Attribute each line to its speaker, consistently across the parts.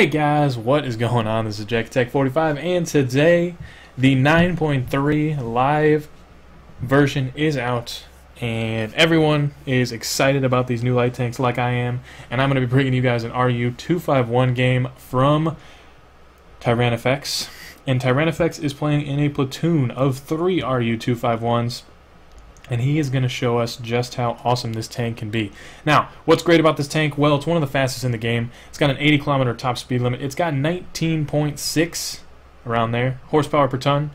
Speaker 1: Hey guys, what is going on? This is JackTech45, and today the 9.3 live version is out, and everyone is excited about these new light tanks like I am, and I'm going to be bringing you guys an Ru-251 game from Tyrannofex, and Tyrannofex is playing in a platoon of 3 Ru-251s, and he is going to show us just how awesome this tank can be. Now, what's great about this tank? Well, it's one of the fastest in the game. It's got an 80-kilometer top speed limit. It's got 19.6 around there horsepower per ton,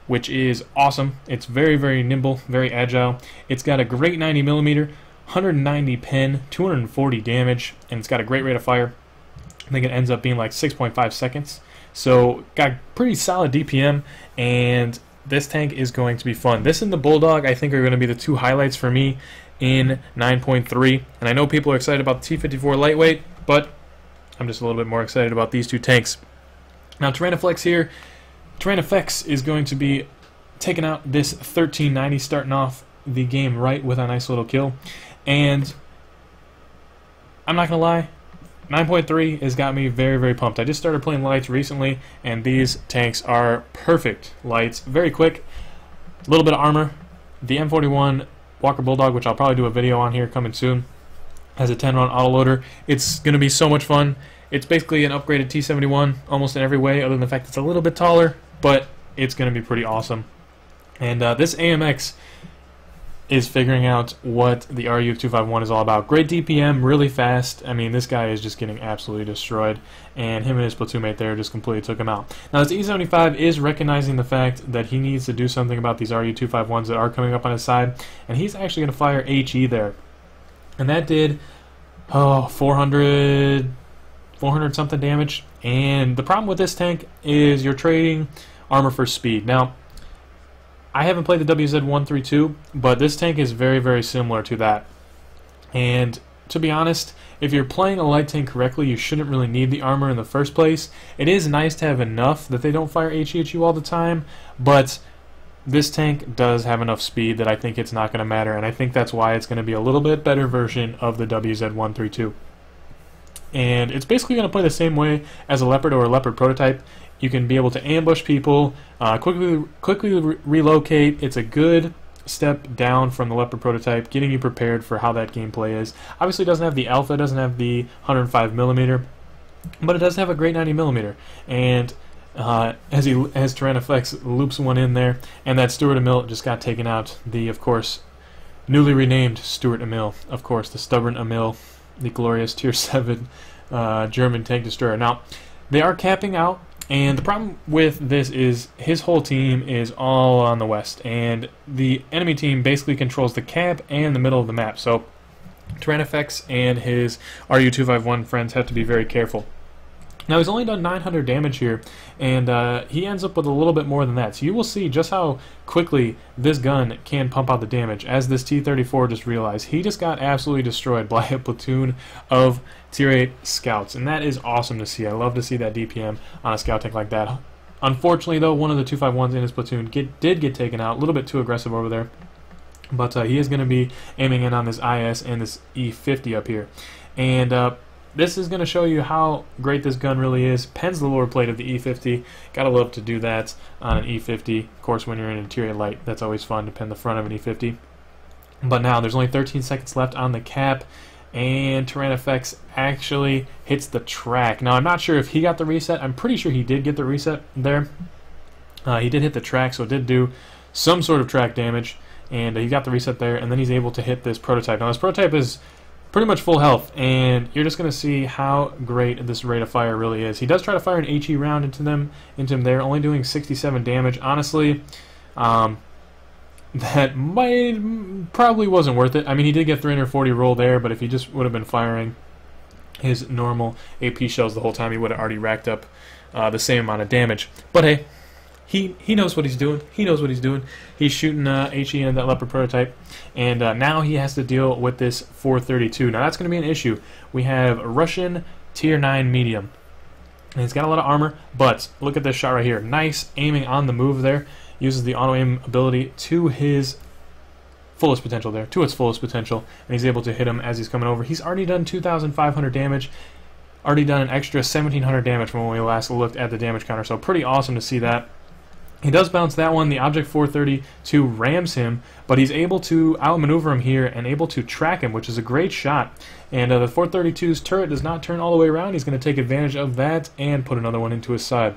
Speaker 1: which is awesome. It's very, very nimble, very agile. It's got a great 90mm, 190 pin, 240 damage, and it's got a great rate of fire. I think it ends up being like 6.5 seconds. So, got pretty solid DPM, and this tank is going to be fun. This and the Bulldog, I think, are going to be the two highlights for me in 9.3. And I know people are excited about the T-54 lightweight, but I'm just a little bit more excited about these two tanks. Now, Tyrannofex is going to be taking out this 1390, starting off the game right with a nice little kill. And I'm not going to lie, 9.3 has got me very, very pumped. I just started playing lights recently, and these tanks are perfect lights. Very quick, a little bit of armor. The M41 Walker Bulldog, which I'll probably do a video on here coming soon, has a 10-round autoloader. It's going to be so much fun. It's basically an upgraded T-71 almost in every way, other than the fact it's a little bit taller, but it's going to be pretty awesome. And this AMX is figuring out what the Ru-251 is all about. Great DPM, really fast. I mean, this guy is just getting absolutely destroyed, and him and his platoon mate there just completely took him out. Now, this E75 is recognizing the fact that he needs to do something about these Ru-251s that are coming up on his side, and he's actually going to fire HE there. And that did, 400 something damage. And the problem with this tank is you're trading armor for speed. Now, I haven't played the WZ-132, but this tank is very, very similar to that. And to be honest, if you're playing a light tank correctly, you shouldn't really need the armor in the first place. It is nice to have enough that they don't fire HE at you all the time, but this tank does have enough speed that I think it's not going to matter, and I think that's why it's going to be a little bit better version of the WZ-132. And it's basically going to play the same way as a Leopard or a Leopard prototype. You can be able to ambush people, quickly relocate. It's a good step down from the Leopard prototype, getting you prepared for how that gameplay is. Obviously, it doesn't have the Alpha, it doesn't have the 105mm, but it does have a great 90mm. And as Tyrannofex loops one in there, and that Stuart Emil just got taken out. The, of course, newly renamed Stuart Emil, of course, the stubborn Emil, the glorious Tier 7 German tank destroyer. Now, they are capping out. And the problem with this is his whole team is all on the west, and the enemy team basically controls the cap and the middle of the map. So Tyrannofex and his Ru-251 friends have to be very careful. Now, he's only done 900 damage here, and he ends up with a little bit more than that. So you will see just how quickly this gun can pump out the damage. As this T-34 just realized, he just got absolutely destroyed by a platoon of Tier 8 scouts, and that is awesome to see. I love to see that DPM on a scout tank like that. Unfortunately, though, one of the 251s in his platoon did get taken out. A little bit too aggressive over there. But he is going to be aiming in on this IS and this E50 up here. And this is going to show you how great this gun really is. Pens the lower plate of the E50. Gotta love to do that on an E50. Of course, when you're in interior light, that's always fun to pen the front of an E50. But now, there's only 13 seconds left on the cap, and Tyrannofex actually hits the track. Now, I'm not sure if he got the reset. I'm pretty sure he did get the reset there. He did hit the track, so it did do some sort of track damage, and he got the reset there, and then he's able to hit this prototype. Now, this prototype is pretty much full health, and you're just going to see how great this rate of fire really is. He does try to fire an HE round into him there, only doing 67 damage. Honestly, that probably wasn't worth it. I mean, he did get 340 roll there, but if he just would have been firing his normal AP shells the whole time, he would have already racked up the same amount of damage. But hey, he knows what he's doing. He knows what he's doing. He's shooting HE in that Leopard prototype, and now he has to deal with this 432. Now, that's going to be an issue. We have a Russian Tier 9 medium, and he's got a lot of armor, but look at this shot right here. Nice aiming on the move there. Uses the auto-aim ability to his fullest potential there, to its fullest potential, and he's able to hit him as he's coming over. He's already done 2,500 damage. already done an extra 1,700 damage from when we last looked at the damage counter, so pretty awesome to see that. He does bounce that one. The Object 432 rams him, but he's able to outmaneuver him here and able to track him, which is a great shot. And the 432's turret does not turn all the way around. He's going to take advantage of that and put another one into his side.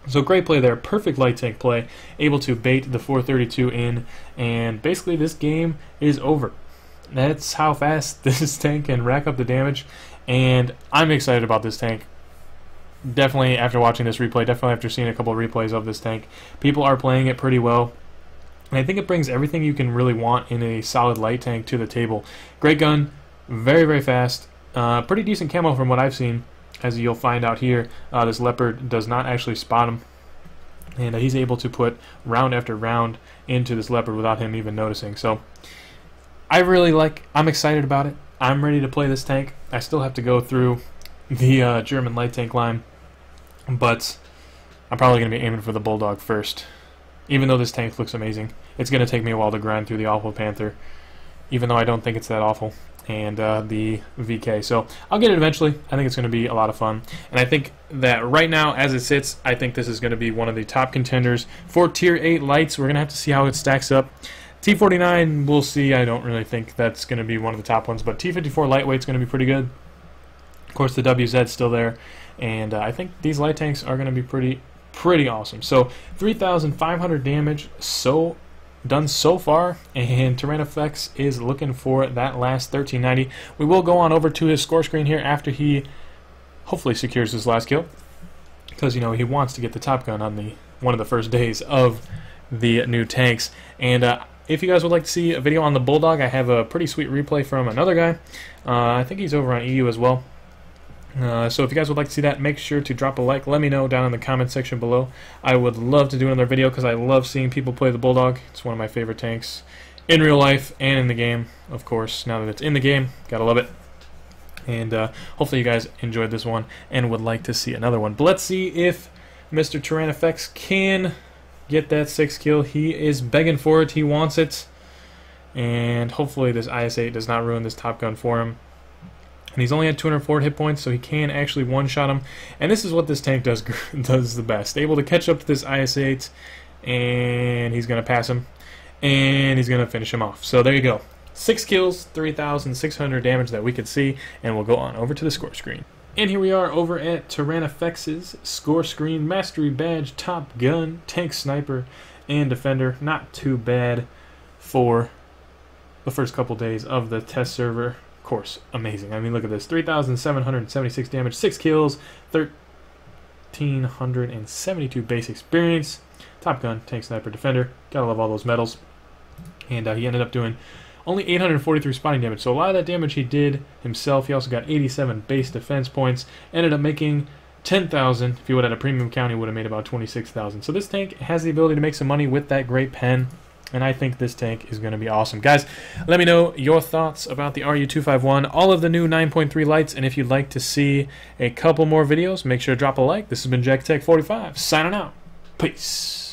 Speaker 1: So great play there. Perfect light tank play. Able to bait the 432 in, and basically this game is over. That's how fast this tank can rack up the damage, and I'm excited about this tank. Definitely after watching this replay, definitely after seeing a couple of replays of this tank, people are playing it pretty well. And I think it brings everything you can really want in a solid light tank to the table. Great gun, very, very fast, pretty decent camo from what I've seen. As you'll find out here, this Leopard does not actually spot him. And he's able to put round after round into this Leopard without him even noticing. So I'm excited about it. I'm ready to play this tank. I still have to go through the German light tank line, but I'm probably going to be aiming for the Bulldog first. Even though this tank looks amazing, it's going to take me a while to grind through the Awful Panther, even though I don't think it's that awful, and the VK. So I'll get it eventually. I think it's going to be a lot of fun, and I think that right now, as it sits, I think this is going to be one of the top contenders for Tier 8 lights. We're going to have to see how it stacks up. T49, we'll see. I don't really think that's going to be one of the top ones, but T54 lightweight's going to be pretty good. Of course, the WZ's still there, and I think these light tanks are going to be pretty awesome. So 3,500 damage done so far, and Tyrannofex is looking for that last 1,390. We will go on over to his score screen here after he hopefully secures his last kill, because you know he wants to get the Top Gun on one of the first days of the new tanks. And if you guys would like to see a video on the Bulldog, I have a pretty sweet replay from another guy. I think he's over on EU as well. So if you guys would like to see that, make sure to drop a like. Let me know down in the comment section below. I would love to do another video because I love seeing people play the Bulldog. It's one of my favorite tanks in real life and in the game, of course. Now that it's in the game, gotta love it. And hopefully you guys enjoyed this one and would like to see another one. But let's see if Mr. Tyrannofex can get that 6th kill. He is begging for it. He wants it. And hopefully this IS-8 does not ruin this Top Gun for him. And he's only had 204 hit points, so he can actually one-shot him. And this is what this tank does the best. Able to catch up to this IS-8, and he's going to pass him, and he's going to finish him off. So there you go. 6 kills, 3,600 damage that we could see, and we'll go on over to the score screen. And here we are over at Tyrannofex's score screen. Mastery Badge, Top Gun, Tank Sniper, and Defender. Not too bad for the first couple days of the test server. Of course, amazing. I mean, look at this. 3,776 damage, 6 kills, 1,372 base experience. Top Gun, Tank Sniper, Defender. Gotta love all those medals. And he ended up doing only 843 spotting damage. So a lot of that damage he did himself. He also got 87 base defense points. Ended up making 10,000. If he would have had a premium count, he would have made about 26,000. So this tank has the ability to make some money with that great pen. And I think this tank is going to be awesome. Guys, let me know your thoughts about the Ru-251, all of the new 9.3 lights, and if you'd like to see a couple more videos, make sure to drop a like. This has been JackTech45, signing out. Peace.